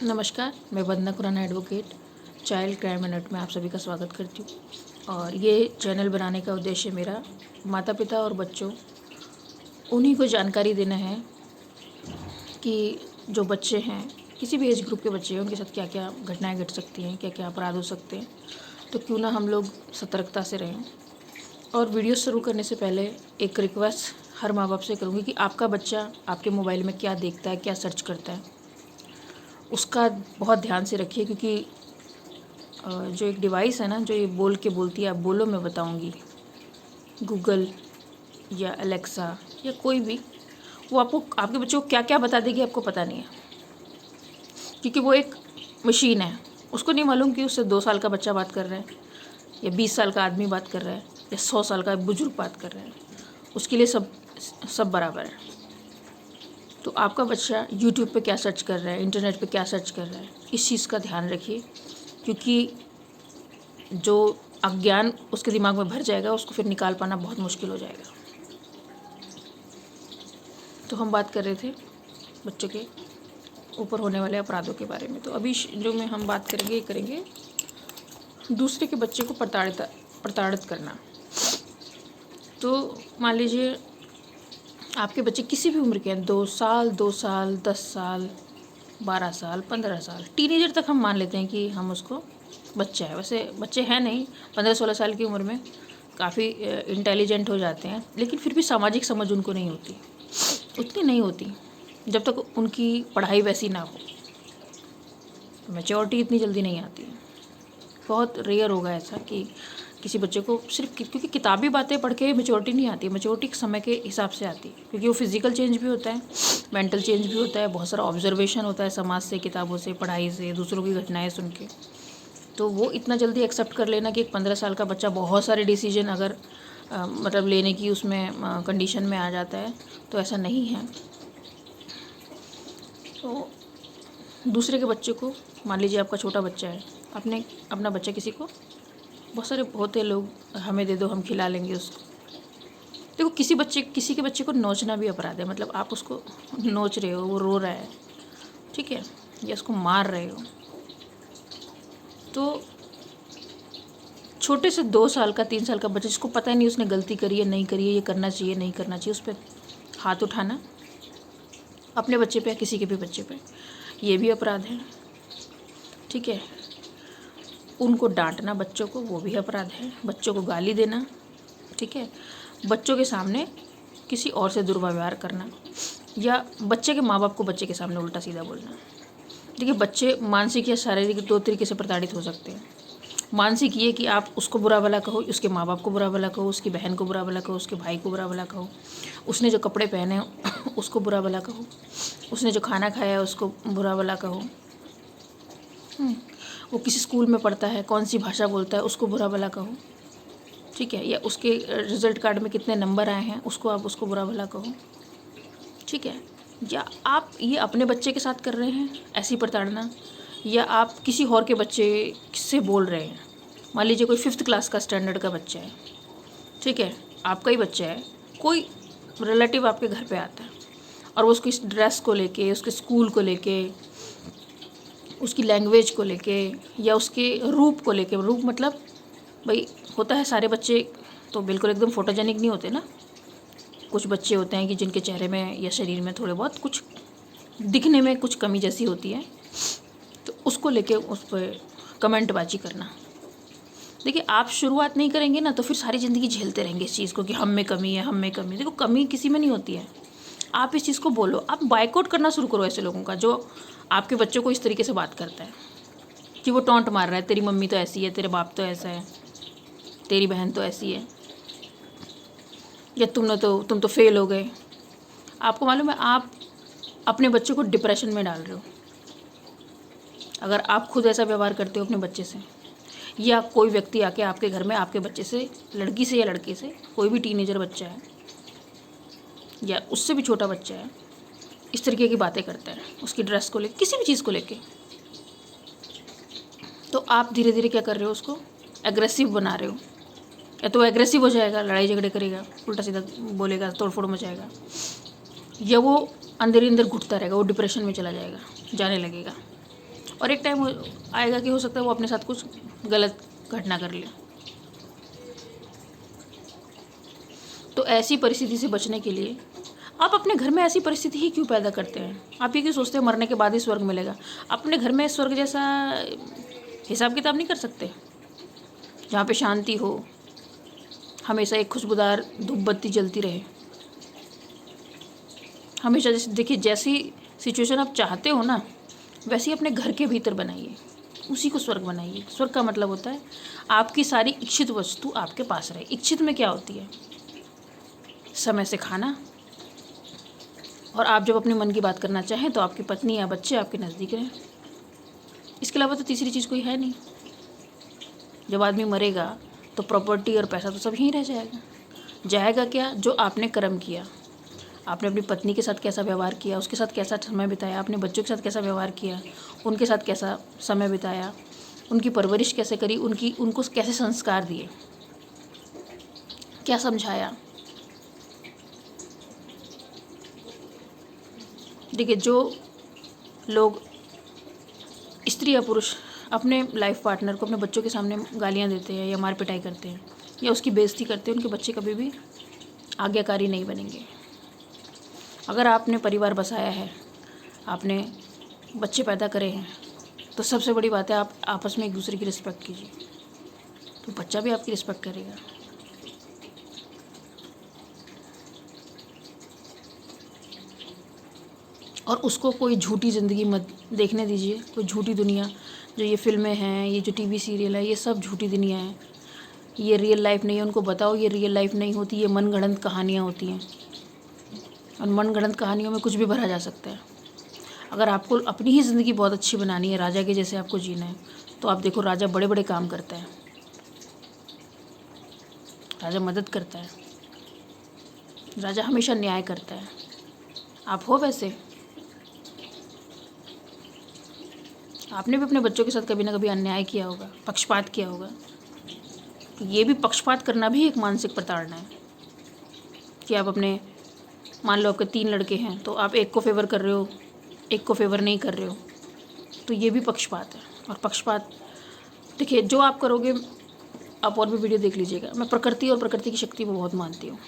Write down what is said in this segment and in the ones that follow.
नमस्कार, मैं Vandana Khurana advocate child crime minute में आप सभी का स्वागत करती हूँ। और ये चैनल बनाने का उद्देश्य मेरा माता पिता और बच्चों उन्हीं को जानकारी देना है कि जो बच्चे हैं, किसी भी एज ग्रुप के बच्चे हैं, उनके साथ क्या क्या घटनाएं घट सकती हैं, क्या क्या अपराध हो सकते हैं। तो क्यों ना हम लोग सतर्कता से रहें। और वीडियो शुरू करने से पहले एक रिक्वेस्ट हर माँ बाप से करूँगी कि आपका बच्चा आपके मोबाइल में क्या देखता है, क्या सर्च करता है, उसका बहुत ध्यान से रखिए। क्योंकि जो एक डिवाइस है ना, जो ये बोल के बोलती है, आप बोलो मैं बताऊंगी, गूगल या एलेक्सा या कोई भी, वो आपको आपके बच्चों को क्या क्या बता देगी आपको पता नहीं है। क्योंकि वो एक मशीन है, उसको नहीं मालूम कि उससे 2 साल का बच्चा बात कर रहा है या 20 साल का आदमी बात कर रहा है या 100 साल का बुजुर्ग बात कर रहा है। उसके लिए सब बराबर है। तो आपका बच्चा यूट्यूब पे क्या सर्च कर रहा है, इंटरनेट पे क्या सर्च कर रहा है, इस चीज़ का ध्यान रखिए। क्योंकि जो अज्ञान उसके दिमाग में भर जाएगा, उसको फिर निकाल पाना बहुत मुश्किल हो जाएगा। तो हम बात कर रहे थे बच्चों के ऊपर होने वाले अपराधों के बारे में। तो अभी जो में हम बात करेंगे, ये करेंगे दूसरे के बच्चे को प्रताड़ित करना। तो मान लीजिए आपके बच्चे किसी भी उम्र के हैं, 2 साल 10 साल 12 साल 15 साल, टीनेजर तक हम मान लेते हैं कि हम उसको बच्चा है। वैसे बच्चे हैं नहीं, 15-16 साल की उम्र में काफ़ी इंटेलिजेंट हो जाते हैं, लेकिन फिर भी सामाजिक समझ उनको नहीं होती, उतनी नहीं होती जब तक उनकी पढ़ाई वैसी ना हो। मैच्योरिटी इतनी जल्दी नहीं आती है। बहुत रेयर होगा ऐसा कि किसी बच्चे को सिर्फ क्योंकि किताबी बातें पढ़ के मैच्योरिटी नहीं आती है। मैच्योरिटी समय के हिसाब से आती है, क्योंकि वो फिजिकल चेंज भी होता है, मेंटल चेंज भी होता है, बहुत सारा ऑब्जर्वेशन होता है समाज से, किताबों से, पढ़ाई से, दूसरों की घटनाएं सुन के। तो वो इतना जल्दी एक्सेप्ट कर लेना कि एक 15 साल का बच्चा बहुत सारे डिसीजन अगर मतलब लेने की उसमें कंडीशन में आ जाता है, तो ऐसा नहीं है। तो दूसरे के बच्चे को, मान लीजिए आपका छोटा बच्चा है, अपने अपना बच्चा किसी को, बहुत सारे होते लोग, हमें दे दो हम खिला लेंगे उसको। देखो किसी के बच्चे को नोचना भी अपराध है। मतलब आप उसको नोच रहे हो, वो रो रहा है, ठीक है, या उसको मार रहे हो, तो छोटे से 2 साल का 3 साल का बच्चा जिसको पता ही नहीं उसने गलती करी है नहीं करी है, ये करना चाहिए नहीं करना चाहिए, उस पर हाथ उठाना, अपने बच्चे पे या किसी के भी बच्चे पे, ये भी अपराध है। ठीक है, उनको डांटना बच्चों को, वो भी अपराध है। बच्चों को गाली देना, ठीक है, बच्चों के सामने किसी और से दुर्व्यवहार करना, या बच्चे के माँ बाप को बच्चे के सामने उल्टा सीधा बोलना। देखिए, बच्चे मानसिक या शारीरिक 2 तरीके से प्रताड़ित हो सकते हैं। मानसिक ये कि आप उसको बुरा भला कहो, उसके माँ बाप को बुरा भला कहो, उसकी बहन को बुरा भला कहो, उसके भाई को बुरा भला कहो, उसने जो कपड़े पहने हैं उसको बुरा भला कहो, उसने जो खाना खाया है उसको बुरा भला कहो, वो किसी स्कूल में पढ़ता है, कौन सी भाषा बोलता है, उसको बुरा भला कहो, ठीक है, या उसके रिजल्ट कार्ड में कितने नंबर आए हैं उसको बुरा भला कहो, ठीक है। या आप ये अपने बच्चे के साथ कर रहे हैं ऐसी प्रताड़ना, या आप किसी और के बच्चे से बोल रहे हैं। मान लीजिए कोई 5th क्लास का स्टैंडर्ड का बच्चा है, ठीक है, आपका ही बच्चा है, कोई रिलेटिव आपके घर पे आता है और वो उसकी ड्रेस को लेके, उसके स्कूल को लेके, उसकी लैंग्वेज को लेके, या उसके रूप को लेके, रूप मतलब भाई होता है, सारे बच्चे तो बिल्कुल एकदम फोटोजेनिक नहीं होते ना। कुछ बच्चे होते हैं कि जिनके चेहरे में या शरीर में थोड़े बहुत कुछ दिखने में कुछ कमी जैसी होती है, तो उसको लेके उस पर कमेंटबाजी करना। देखिए, आप शुरुआत नहीं करेंगे ना तो फिर सारी ज़िंदगी झेलते रहेंगे इस चीज़ को कि हम में कमी है, हम में कमी है। देखो, कमी किसी में नहीं होती है। आप इस चीज़ को बोलो, आप बाइकआउट करना शुरू करो ऐसे लोगों का जो आपके बच्चों को इस तरीके से बात करता है कि वो टॉन्ट मार रहा है, तेरी मम्मी तो ऐसी है, तेरे बाप तो ऐसा है, तेरी बहन तो ऐसी है, या तुम तो फेल हो गए। आपको मालूम है, आप अपने बच्चे को डिप्रेशन में डाल रहे हो अगर आप खुद ऐसा व्यवहार करते हो अपने बच्चे से, या कोई व्यक्ति आके आपके घर में आपके बच्चे से, लड़की से या लड़के से, कोई भी टीनेजर बच्चा है या उससे भी छोटा बच्चा है, इस तरीके की बातें करता है उसकी ड्रेस को लेकर, किसी भी चीज़ को लेके, तो आप धीरे धीरे क्या कर रहे हो, उसको एग्रेसिव बना रहे हो। या तो एग्रेसिव हो जाएगा, लड़ाई झगड़े करेगा, उल्टा सीधा बोलेगा, तोड़फोड़ मचाएगा, या वो अंदर ही अंदर घुटता रहेगा, वो डिप्रेशन में चला जाएगा, जाने लगेगा। और एक टाइम आएगा कि हो सकता है वो अपने साथ कुछ गलत घटना कर ले। तो ऐसी परिस्थिति से बचने के लिए आप अपने घर में ऐसी परिस्थिति ही क्यों पैदा करते हैं? आप ये क्यों सोचते हैं मरने के बाद ही स्वर्ग मिलेगा? अपने घर में स्वर्ग जैसा हिसाब किताब नहीं कर सकते, जहाँ पे शांति हो, हमेशा एक खुशबूदार धूप बत्ती जलती रहे, हमेशा जैसे देखिए जैसी सिचुएशन आप चाहते हो ना वैसे ही अपने घर के भीतर बनाइए, उसी को स्वर्ग बनाइए। स्वर्ग का मतलब होता है आपकी सारी इच्छित वस्तु आपके पास रहे। इच्छित में क्या होती है? समय से खाना, और आप जब अपने मन की बात करना चाहें तो आपकी पत्नी या बच्चे आपके नज़दीक रहें। इसके अलावा तो तीसरी चीज़ कोई है नहीं। जब आदमी मरेगा तो प्रॉपर्टी और पैसा तो सब यहीं रह जाएगा। जाएगा क्या? जो आपने कर्म किया। आपने अपनी पत्नी के साथ कैसा व्यवहार किया, उसके साथ कैसा समय बिताया, अपने बच्चों के साथ कैसा व्यवहार किया, उनके साथ कैसा समय बिताया, उनकी परवरिश कैसे करी, उनको कैसे संस्कार दिए, क्या समझाया। देखिए जो लोग, स्त्री या पुरुष, अपने लाइफ पार्टनर को अपने बच्चों के सामने गालियाँ देते हैं या मार पिटाई करते हैं या उसकी बेइज्जती करते हैं, उनके बच्चे कभी भी आज्ञाकारी नहीं बनेंगे। अगर आपने परिवार बसाया है, आपने बच्चे पैदा करे हैं, तो सबसे बड़ी बात है आप आपस में एक दूसरे की रिस्पेक्ट कीजिए, तो बच्चा भी आपकी रिस्पेक्ट करेगा। और उसको कोई झूठी ज़िंदगी मत देखने दीजिए, कोई झूठी दुनिया। जो ये फिल्में हैं, ये जो टीवी सीरियल है, ये सब झूठी दुनिया है, ये रियल लाइफ नहीं है। उनको बताओ ये रियल लाइफ नहीं होती, ये मनगढ़ंत कहानियाँ होती हैं, और मनगढ़ंत कहानियों में कुछ भी भरा जा सकता है। अगर आपको अपनी ही ज़िंदगी बहुत अच्छी बनानी है, राजा के जैसे आपको जीना है, तो आप देखो राजा बड़े बड़े काम करता है, राजा मदद करता है, राजा हमेशा न्याय करता है। आप हो वैसे? आपने भी अपने बच्चों के साथ कभी ना कभी अन्याय किया होगा, पक्षपात किया होगा। तो ये भी पक्षपात करना भी एक मानसिक प्रताड़ना है कि आप अपने, मान लो आपके 3 लड़के हैं तो आप एक को फेवर कर रहे हो, एक को फेवर नहीं कर रहे हो, तो ये भी पक्षपात है। और पक्षपात देखिए जो आप करोगे, आप और भी वीडियो देख लीजिएगा। मैं प्रकृति और प्रकृति की शक्ति को बहुत मानती हूँ।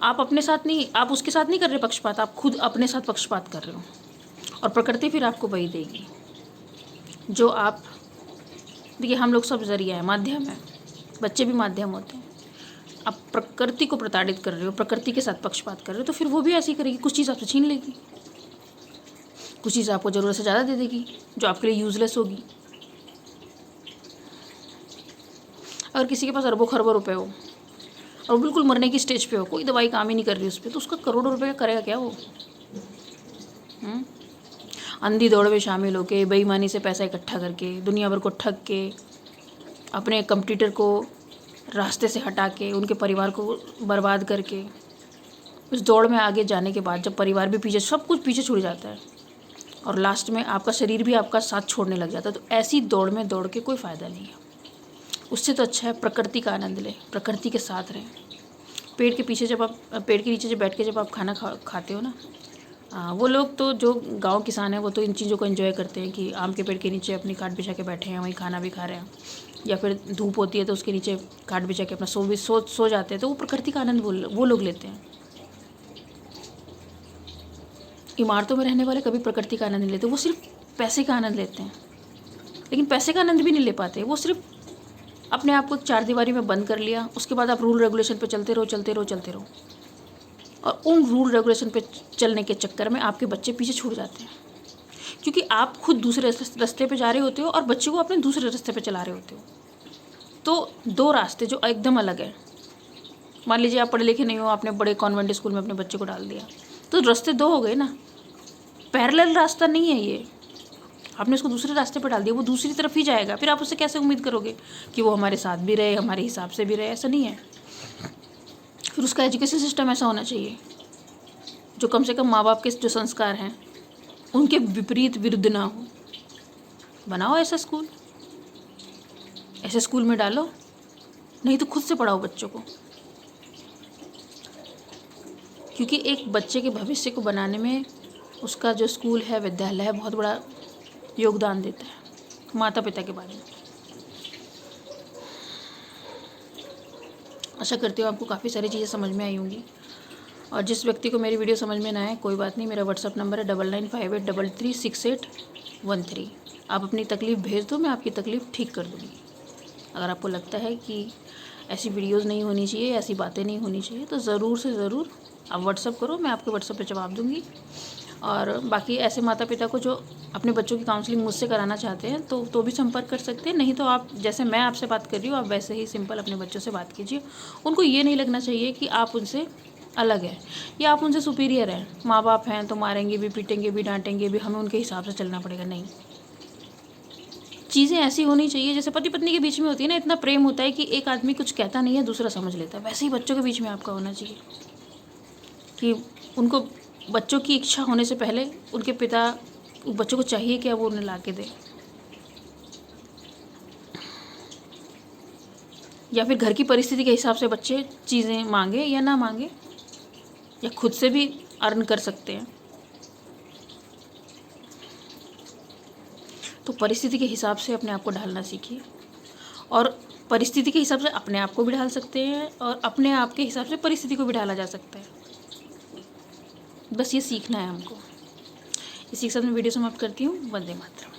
आप अपने साथ नहीं, आप उसके साथ नहीं कर रहे पक्षपात, आप खुद अपने साथ पक्षपात कर रहे हो, और प्रकृति फिर आपको वही देगी जो आप। देखिए हम लोग सब जरिया है, माध्यम है, बच्चे भी माध्यम होते हैं। आप प्रकृति को प्रताड़ित कर रहे हो, प्रकृति के साथ पक्षपात कर रहे हो, तो फिर वो भी ऐसी करेगी, कुछ चीज़ आपसे छीन लेगी, कुछ चीज़ आपको ज़रूरत से ज़्यादा दे देगी जो आपके लिए यूज़लेस होगी। अगर किसी के पास अरबों खरबों रुपए हो और बिल्कुल मरने की स्टेज पे हो, कोई दवाई काम ही नहीं कर रही उस पर, तो उसका करोड़ों रुपए का करेगा क्या वो? अंधी दौड़ में शामिल होके, बेईमानी से पैसा इकट्ठा करके, दुनिया भर को ठग के, अपने कंप्यूटर को रास्ते से हटा के, उनके परिवार को बर्बाद करके, उस दौड़ में आगे जाने के बाद जब परिवार भी पीछे, सब कुछ पीछे छूट जाता है और लास्ट में आपका शरीर भी आपका साथ छोड़ने लग जाता है, तो ऐसी दौड़ में दौड़ के कोई फ़ायदा नहीं है। उससे तो अच्छा है प्रकृति का आनंद लें, प्रकृति के साथ रहें। पेड़ के पीछे जब आप, पेड़ के नीचे जब बैठ के जब आप खाना खाते हो ना, वो लोग तो, जो गांव किसान हैं, वो तो इन चीज़ों को एंजॉय करते हैं कि आम के पेड़ के नीचे अपनी काट बिछा के बैठे हैं, वहीं खाना भी खा रहे हैं, या फिर धूप होती है तो उसके नीचे काट बिछा के अपना सो जाते हैं। तो वो प्रकृति का आनंद वो लोग लेते हैं। इमारतों में रहने वाले कभी प्रकृति का आनंद नहीं लेते, वो सिर्फ पैसे का आनंद लेते हैं, लेकिन पैसे का आनंद भी नहीं ले पाते। वो सिर्फ अपने आप को एक 4 दीवारी में बंद कर लिया, उसके बाद आप रूल रेगुलेशन पे चलते रहो, और उन रूल रेगुलेशन पे चलने के चक्कर में आपके बच्चे पीछे छूट जाते हैं, क्योंकि आप खुद दूसरे रास्ते पे जा रहे होते हो और बच्चे को अपने दूसरे रास्ते पे चला रहे होते हो। तो 2 रास्ते जो एकदम अलग है। मान लीजिए आप पढ़े लिखे नहीं हो, आपने बड़े कॉन्वेंट स्कूल में अपने बच्चे को डाल दिया, तो रास्ते 2 हो गए ना, पैरेलल रास्ता नहीं है ये। आपने उसको दूसरे रास्ते पर डाल दिया, वो दूसरी तरफ ही जाएगा। फिर आप उससे कैसे उम्मीद करोगे कि वो हमारे साथ भी रहे, हमारे हिसाब से भी रहे? ऐसा नहीं है। फिर उसका एजुकेशन सिस्टम ऐसा होना चाहिए जो कम से कम माँ बाप के जो संस्कार हैं उनके विपरीत विरुद्ध ना हो। बनाओ ऐसा स्कूल, ऐसे स्कूल में डालो, नहीं तो खुद से पढ़ाओ बच्चों को, क्योंकि एक बच्चे के भविष्य को बनाने में उसका जो स्कूल है, विद्यालय है, बहुत बड़ा योगदान देता है माता पिता के बारे में। आशा करती हूँ आपको काफ़ी सारी चीज़ें समझ में आई होंगी। और जिस व्यक्ति को मेरी वीडियो समझ में ना आए कोई बात नहीं, मेरा व्हाट्सअप नंबर है 9958336813। आप अपनी तकलीफ़ भेज दो, मैं आपकी तकलीफ़ ठीक कर दूँगी। अगर आपको लगता है कि ऐसी वीडियोज़ नहीं होनी चाहिए, ऐसी बातें नहीं होनी चाहिए, तो ज़रूर से ज़रूर आप व्हाट्सअप करो, मैं आपके व्हाट्सअप पे जवाब दूँगी। और बाकी ऐसे माता पिता को जो अपने बच्चों की काउंसलिंग मुझसे कराना चाहते हैं तो भी संपर्क कर सकते हैं। नहीं तो आप जैसे मैं आपसे बात कर रही हूँ आप वैसे ही सिंपल अपने बच्चों से बात कीजिए। उनको ये नहीं लगना चाहिए कि आप उनसे अलग हैं या आप उनसे सुपीरियर हैं। माँ बाप हैं तो मारेंगे भी, पीटेंगे भी, डांटेंगे भी, हमें उनके हिसाब से चलना पड़ेगा। नहीं, चीज़ें ऐसी होनी चाहिए जैसे पति पत्नी के बीच में होती है ना, इतना प्रेम होता है कि एक आदमी कुछ कहता नहीं है दूसरा समझ लेता है, वैसे ही बच्चों के बीच में आपका होना चाहिए कि उनको बच्चों की इच्छा होने से पहले उनके पिता बच्चों को चाहिए क्या वो उन्हें ला के दे, या फिर घर की परिस्थिति के हिसाब से बच्चे चीज़ें मांगे या ना मांगे, या खुद से भी अर्न कर सकते हैं। तो परिस्थिति के हिसाब से अपने आप को ढालना सीखिए, और परिस्थिति के हिसाब से अपने आप को भी ढाल सकते हैं और अपने आप के हिसाब से परिस्थिति को भी ढाला जा सकता है। बस ये सीखना है हमको। इसी के साथ मैं वीडियो समाप्त करती हूँ। वंदे मातरम।